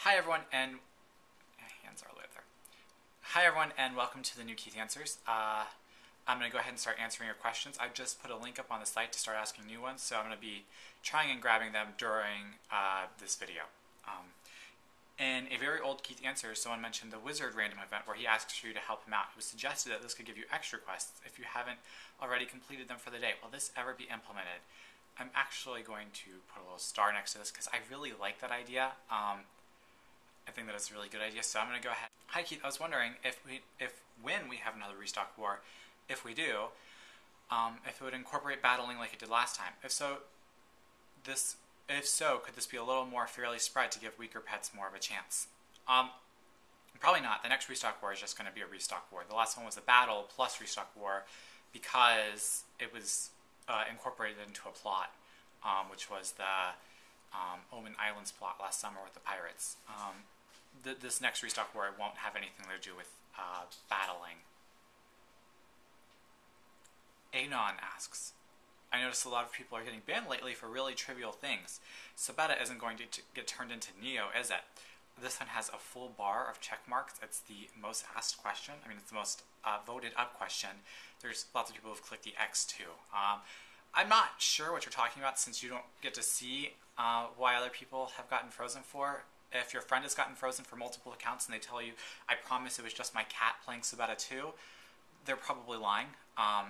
Hi everyone, and hands are there. Hi everyone, and welcome to the new Keith Answers. I'm going to go ahead and start answering your questions. I just put a link up on the site to start asking new ones, so I'm going to be trying and grabbing them during this video. In a very old Keith Answers, someone mentioned the Wizard random event where he asks you to help him out. It was suggested that this could give you extra quests if you haven't already completed them for the day. Will this ever be implemented? I'm actually going to put a little star next to this because I really like that idea. I think that it's a really good idea, so I'm going to go ahead. Hi Keith, I was wondering when we have another Restock War, if we do, if it would incorporate battling like it did last time. If so, could this be a little more fairly spread to give weaker pets more of a chance? Probably not. The next Restock War is just going to be a Restock War. The last one was a battle plus Restock War because it was incorporated into a plot, which was the Omen Islands plot last summer with the pirates. This next Restock War won't have anything to do with battling. Anon asks, I noticed a lot of people are getting banned lately for really trivial things. Sabetta isn't going to get turned into Neo, is it? This one has a full bar of check marks. It's the most asked question. I mean, it's the most voted up question. There's lots of people who've clicked the X too. I'm not sure what you're talking about since you don't get to see why other people have gotten frozen for. If your friend has gotten frozen for multiple accounts and they tell you, I promise it was just my cat playing Sabetta 2, they're probably lying. I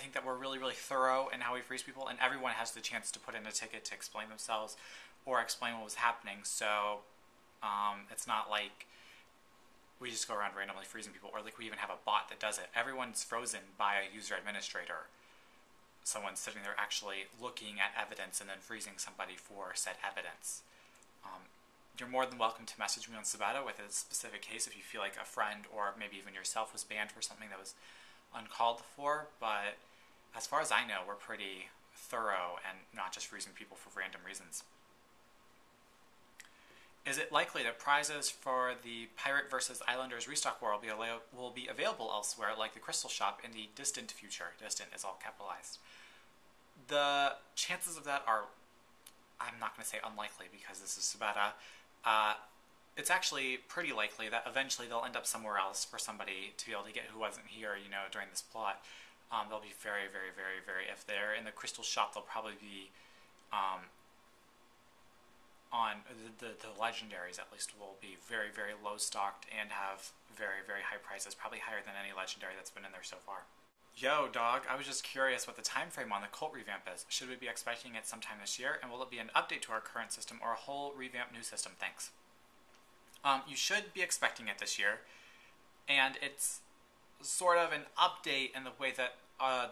think that we're really, really thorough in how we freeze people, and everyone has the chance to put in a ticket to explain themselves or explain what was happening, so it's not like we just go around randomly freezing people, or like we even have a bot that does it. Everyone's frozen by a user administrator. Someone's sitting there actually looking at evidence and then freezing somebody for said evidence. You're more than welcome to message me on Sabetta with a specific case if you feel like a friend or maybe even yourself was banned for something that was uncalled for, but as far as I know, we're pretty thorough and not just freezing people for random reasons. Is it likely that prizes for the Pirate vs. Islanders Restock War will be available elsewhere, like the Crystal Shop, in the distant future? Distant is all capitalized. The chances of that are, I'm not going to say unlikely because this is Sabetta. It's actually pretty likely that eventually they'll end up somewhere else for somebody to be able to get who wasn't here, during this plot. They'll be very, very, very, very, if they're in the Crystal Shop, they'll probably be on the legendaries, at least, will be very, very low stocked and have very, very high prices, probably higher than any legendary that's been in there so far. Yo, dog, I was just curious what the time frame on the cult revamp is. Should we be expecting it sometime this year, and will it be an update to our current system or a whole revamp new system? Thanks. You should be expecting it this year, and it's sort of an update in the way that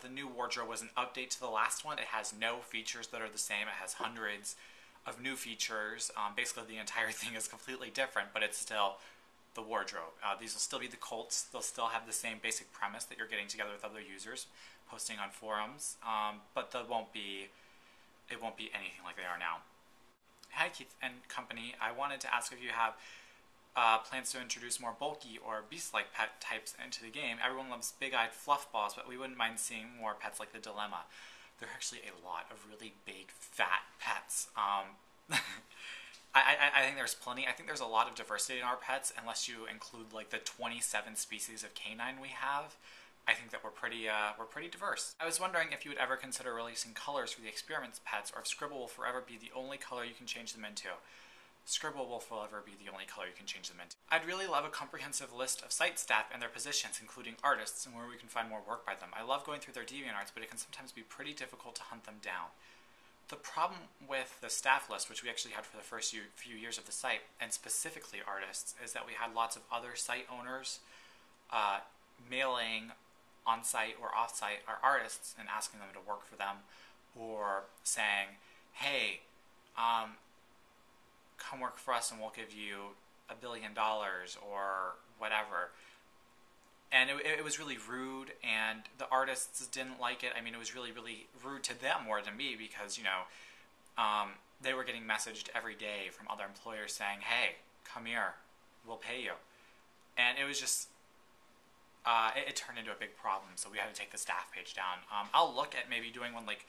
the new wardrobe was an update to the last one. It has no features that are the same. It has hundreds of new features. Basically, the entire thing is completely different, but it's still the wardrobe. These will still be the cults. They'll still have the same basic premise that you're getting together with other users, posting on forums, but it won't be anything like they are now. Hi Keith and company, I wanted to ask if you have plans to introduce more bulky or beast-like pet types into the game. Everyone loves big-eyed fluff balls, but we wouldn't mind seeing more pets like the Dilemma. There are actually a lot of really big, fat pets. I think there's plenty. I think there's a lot of diversity in our pets, unless you include like the 27 species of canine we have. I think that we're pretty diverse. I was wondering if you would ever consider releasing colors for the experiments pets, or if Scribble will forever be the only color you can change them into. Scribble will forever be the only color you can change them into. I'd really love a comprehensive list of site staff and their positions, including artists, and where we can find more work by them. I love going through their DeviantArts, but it can sometimes be pretty difficult to hunt them down. The problem with the staff list, which we actually had for the first few years of the site, and specifically artists, is that we had lots of other site owners mailing on-site or off-site our artists and asking them to work for them, or saying, hey, come work for us and we'll give you $1 billion or whatever. And it was really rude, and the artists didn't like it. I mean, it was really, really rude to them more than me because, they were getting messaged every day from other employers saying, hey, come here, we'll pay you. And it was just, it turned into a big problem, so we had to take the staff page down. I'll look at maybe doing one like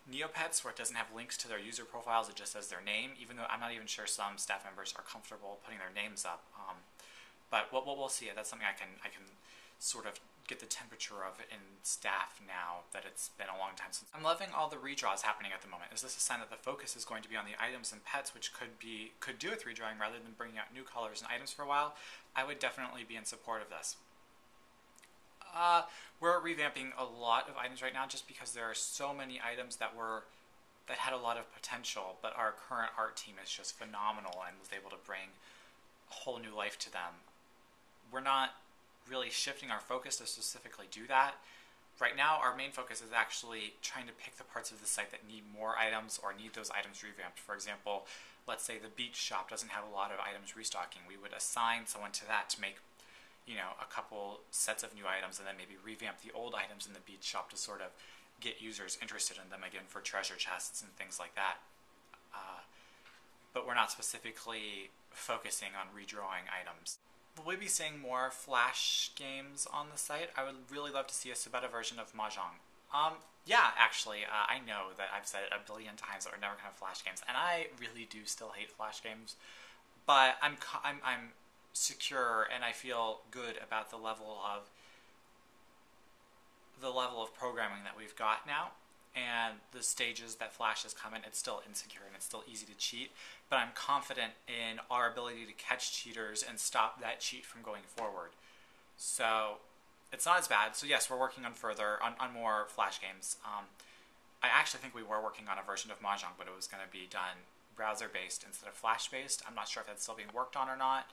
Neopets, where it doesn't have links to their user profiles, it just says their name, even though I'm not even sure some staff members are comfortable putting their names up. But we'll see. That's something I can sort of get the temperature of in staff now that it's been a long time since. I'm loving all the redraws happening at the moment. Is this a sign that the focus is going to be on the items and pets, which could do with redrawing rather than bringing out new colors and items for a while? I would definitely be in support of this. We're revamping a lot of items right now just because there are so many items that had a lot of potential, but our current art team is just phenomenal and was able to bring a whole new life to them. We're not really shifting our focus to specifically do that. Right now, our main focus is actually trying to pick the parts of the site that need more items or need those items revamped. For example, let's say the beach shop doesn't have a lot of items restocking. We would assign someone to that to make, a couple sets of new items and then maybe revamp the old items in the beach shop to sort of get users interested in them again for treasure chests and things like that. But we're not specifically focusing on redrawing items. Will we be seeing more Flash games on the site? I would really love to see a Subetta version of Mahjong. Yeah, actually, I know that I've said it a billion times that we're never going to have Flash games, and I really do still hate Flash games, but I'm secure and I feel good about the level of programming that we've got now, and the stages that Flash has come in. It's still insecure and it's still easy to cheat, but I'm confident in our ability to catch cheaters and stop that cheat from going forward. So it's not as bad. So yes, we're working on more Flash games. I actually think we were working on a version of Mahjong, but it was going to be done browser-based instead of Flash-based. I'm not sure if that's still being worked on or not.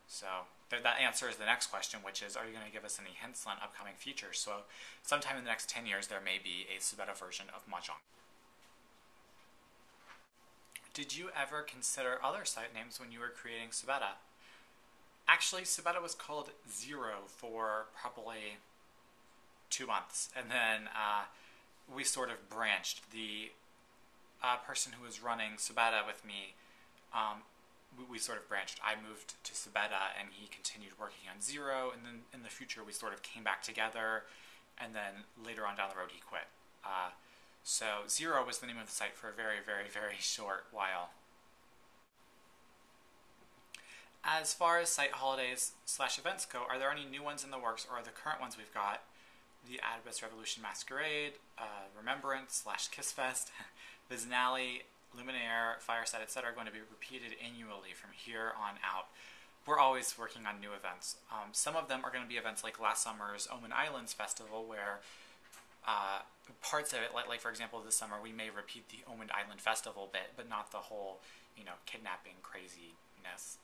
So that answers the next question, which is, are you going to give us any hints on upcoming features? So sometime in the next 10 years, there may be a Subetta version of Mahjong. Did you ever consider other site names when you were creating Subetta? Actually, Subetta was called Zero for probably 2 months, and then we sort of branched. The person who was running Subetta with me, we sort of branched. I moved to Subetta and he continued working on Zero, and then in the future we sort of came back together, and then later on down the road he quit. So Zero was the name of the site for a very, very, very short while. As far as site holidays / events go, are there any new ones in the works, or are the current ones we've got, the Adibus Revolution Masquerade, Remembrance / Kissfest, Vizinali, Luminaire, Fireside, etc. are going to be repeated annually from here on out. We're always working on new events. Some of them are going to be events like last summer's Omen Islands Festival, where parts of it, like for example this summer, we may repeat the Omen Island Festival bit, but not the whole, kidnapping craziness.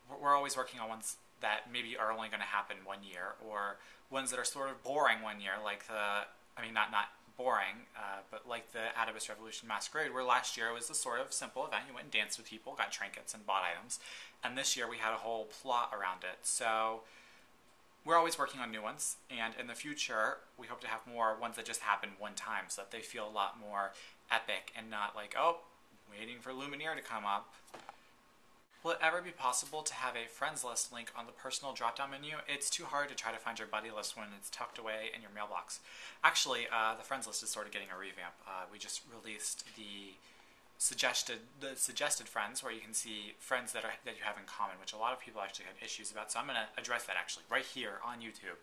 We're always working on ones that maybe are only going to happen 1 year, or ones that are sort of boring 1 year, like not boring, but like the Adibus Revolution Masquerade, where last year it was a sort of simple event. You went and danced with people, got trinkets, and bought items. And this year we had a whole plot around it. So we're always working on new ones, and in the future we hope to have more ones that just happen one time, so that they feel a lot more epic and not like, oh, waiting for Luminaire to come up. Will it ever be possible to have a friends list link on the personal drop-down menu? It's too hard to try to find your buddy list when it's tucked away in your mailbox. Actually, the friends list is sort of getting a revamp. We just released the suggested friends, where you can see friends that you have in common, which a lot of people actually have issues about. So I'm going to address that actually right here on YouTube.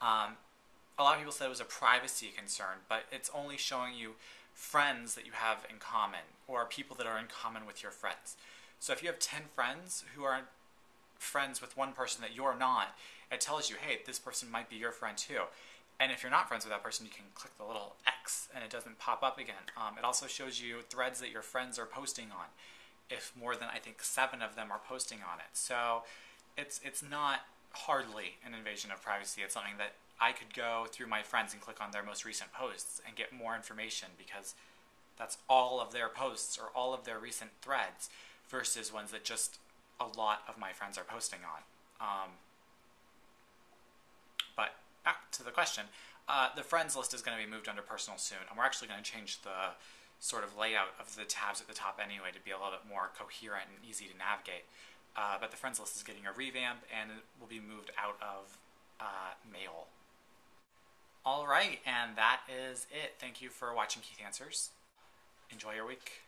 A lot of people said it was a privacy concern, but it's only showing you friends that you have in common, or people that are in common with your friends. So if you have 10 friends who are friends with one person that you're not, it tells you, hey, this person might be your friend too. And if you're not friends with that person, you can click the little X and it doesn't pop up again. It also shows you threads that your friends are posting on, if more than, I think, 7 of them are posting on it. So it's not hardly an invasion of privacy. It's something that I could go through my friends and click on their most recent posts and get more information, because that's all of their posts or all of their recent threads, versus ones that just a lot of my friends are posting on. But back to the question, the friends list is going to be moved under personal soon, and we're actually going to change the sort of layout of the tabs at the top anyway to be a little bit more coherent and easy to navigate. But the friends list is getting a revamp, and it will be moved out of mail. All right, and that is it. Thank you for watching Keith Answers. Enjoy your week.